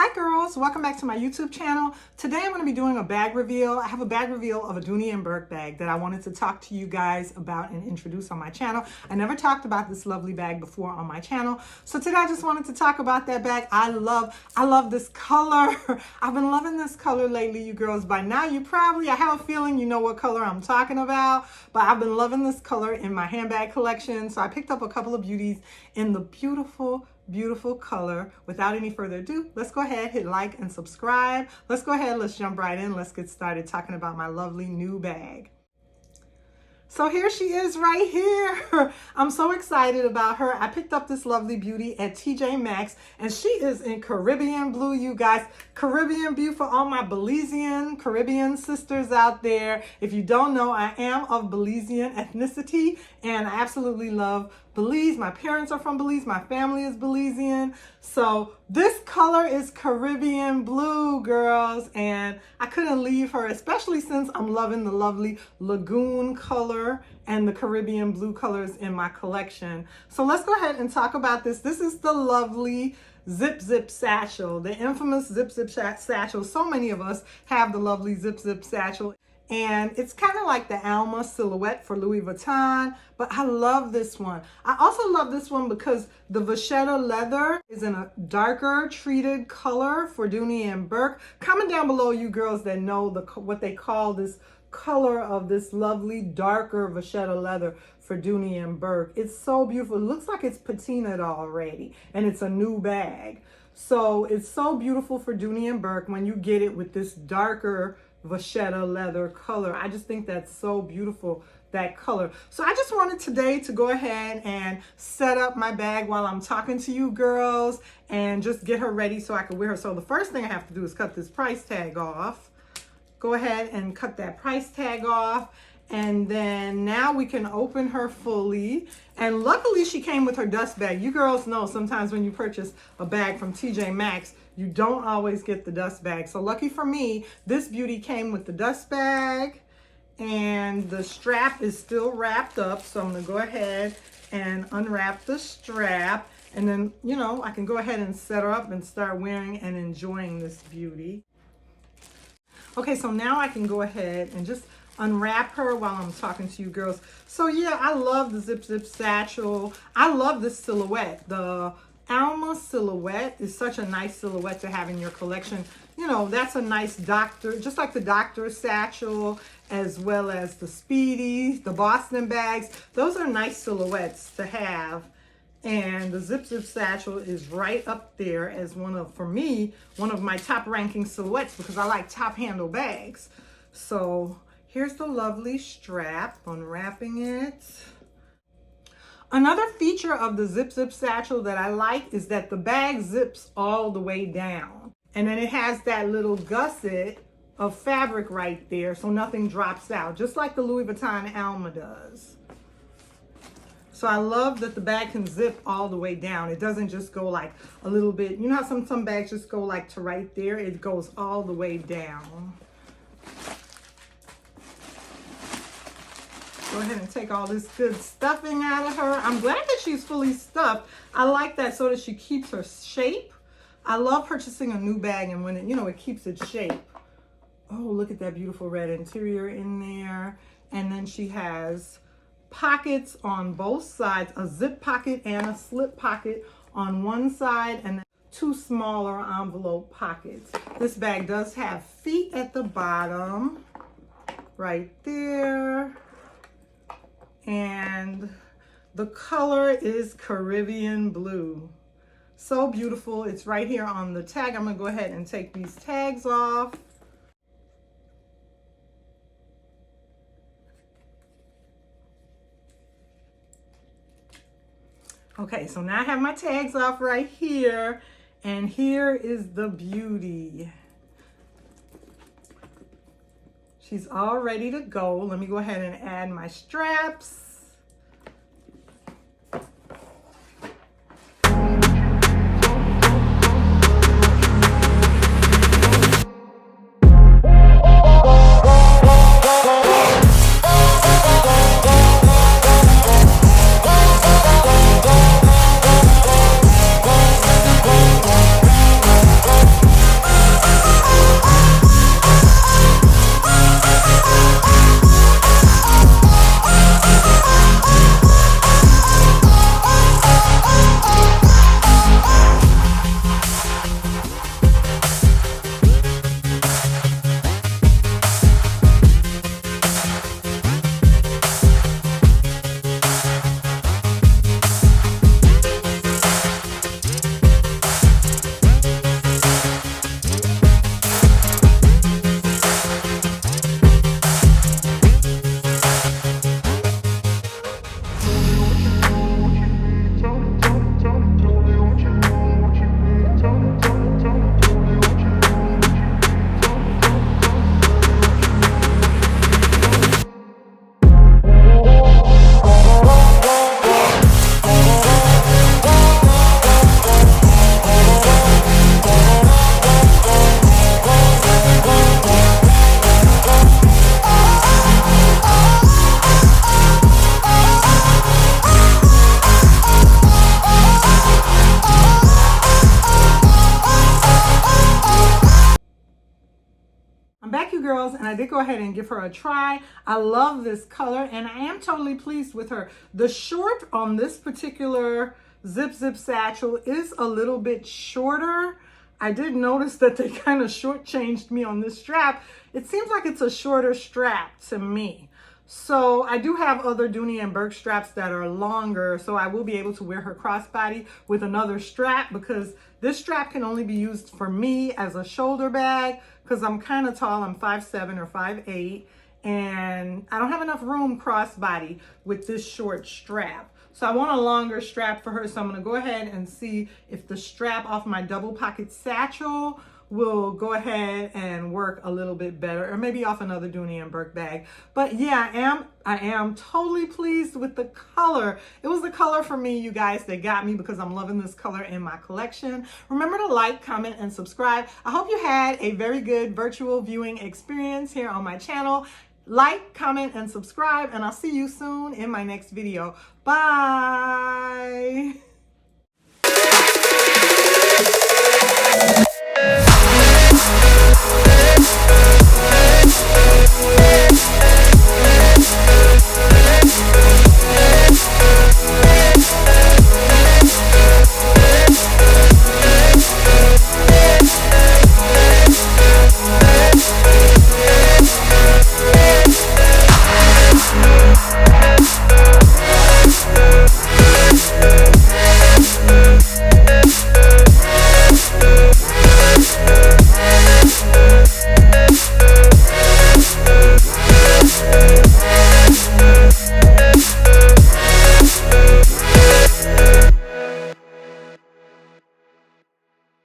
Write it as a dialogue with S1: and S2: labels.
S1: Hi girls, welcome back to my YouTube channel. Today I'm going to be doing a bag reveal. I have a bag reveal of a Dooney and Bourke bag that I wanted to talk to you guys about and introduce on my channel. I never talked about this lovely bag before on my channel. So today I just wanted to talk about that bag. I love this color. I've been loving this color lately, you girls. By now I have a feeling you know what color I'm talking about, but I've been loving this color in my handbag collection. So I picked up a couple of beauties in the beautiful color. Without any further ado, let's go ahead, hit like and subscribe. Let's jump right in. Let's get started talking about my lovely new bag. So here she is right here. I'm so excited about her. I picked up this lovely beauty at TJ Maxx and she is in Caribbean blue, you guys. Caribbean blue for all my Belizean Caribbean sisters out there. If you don't know, I am of Belizean ethnicity and I absolutely love Belize. My parents are from Belize. My family is Belizean. So this color is Caribbean blue, girls, and I couldn't leave her, especially since I'm loving the lovely lagoon color and the Caribbean blue colors in my collection. So let's go ahead and talk about this. This is the lovely Zip Zip Satchel, the infamous Zip Zip Satchel. So many of us have the lovely Zip Zip Satchel. And it's kind of like the Alma silhouette for Louis Vuitton, but I love this one. I also love this one because the vachetta leather is in a darker treated color for Dooney and Bourke. Comment down below, you girls that know what they call this color of this lovely darker vachetta leather for Dooney and Bourke. It's so beautiful. It looks like it's patinaed already, and it's a new bag. So it's so beautiful for Dooney and Bourke when you get it with this darker vachetta leather color. I just think that's so beautiful, that color. So I just wanted today to go ahead and set up my bag while I'm talking to you girls and just get her ready so I can wear her. So the first thing I have to do is cut this price tag off. Go ahead and cut that price tag off. And then now we can open her fully. And luckily she came with her dust bag. You girls know sometimes when you purchase a bag from TJ Maxx, you don't always get the dust bag. So lucky for me, this beauty came with the dust bag and the strap is still wrapped up. So I'm gonna go ahead and unwrap the strap. And then, you know, I can go ahead and set her up and start wearing and enjoying this beauty. Okay, so now I can go ahead and just unwrap her while I'm talking to you girls. So yeah, I love the Zip Zip Satchel. I love this silhouette. The Alma silhouette is such a nice silhouette to have in your collection. You know, that's a nice doctor, just like the Doctor Satchel, as well as the Speedy, the Boston bags. Those are nice silhouettes to have. And the Zip Zip Satchel is right up there as for me, one of my top ranking silhouettes because I like top handle bags. So here's the lovely strap, unwrapping it. Another feature of the Zip Zip Satchel that I like is that the bag zips all the way down. And then it has that little gusset of fabric right there so nothing drops out, just like the Louis Vuitton Alma does. So I love that the bag can zip all the way down. It doesn't just go like a little bit, you know how some bags just go like to right there? It goes all the way down. Go ahead and take all this good stuffing out of her. I'm glad that she's fully stuffed. I like that so that she keeps her shape. I love purchasing a new bag and when it keeps its shape. Oh, look at that beautiful red interior in there. And then she has pockets on both sides, a zip pocket and a slip pocket on one side, and then two smaller envelope pockets. This bag does have feet at the bottom, right there. And the color is Caribbean blue. So beautiful. It's right here on the tag. I'm gonna go ahead and take these tags off. Okay, so now I have my tags off right here, and here is the beauty. She's all ready to go. Let me go ahead and add my straps. girls, and I did go ahead and give her a try. I love this color, and I am totally pleased with her. The short on this particular Zip Zip satchel is a little bit shorter. I did notice that they kind of shortchanged me on this strap. It seems like it's a shorter strap to me. So I do have other Dooney and Bourke straps that are longer, so I will be able to wear her crossbody with another strap, because this strap can only be used for me as a shoulder bag because I'm kind of tall. I'm 5'7" or 5'8", and I don't have enough room crossbody with this short strap. So I want a longer strap for her, so I'm going to go ahead and see if the strap off my double pocket satchel will go ahead and work a little bit better, or maybe off another Dooney and Bourke bag. But yeah, I am totally pleased with the color. It was the color for me, you guys, that got me, because I'm loving this color in my collection. Remember to like, comment, and subscribe. I hope you had a very good virtual viewing experience here on my channel. Like, comment, and subscribe, and I'll see you soon in my next video. Bye.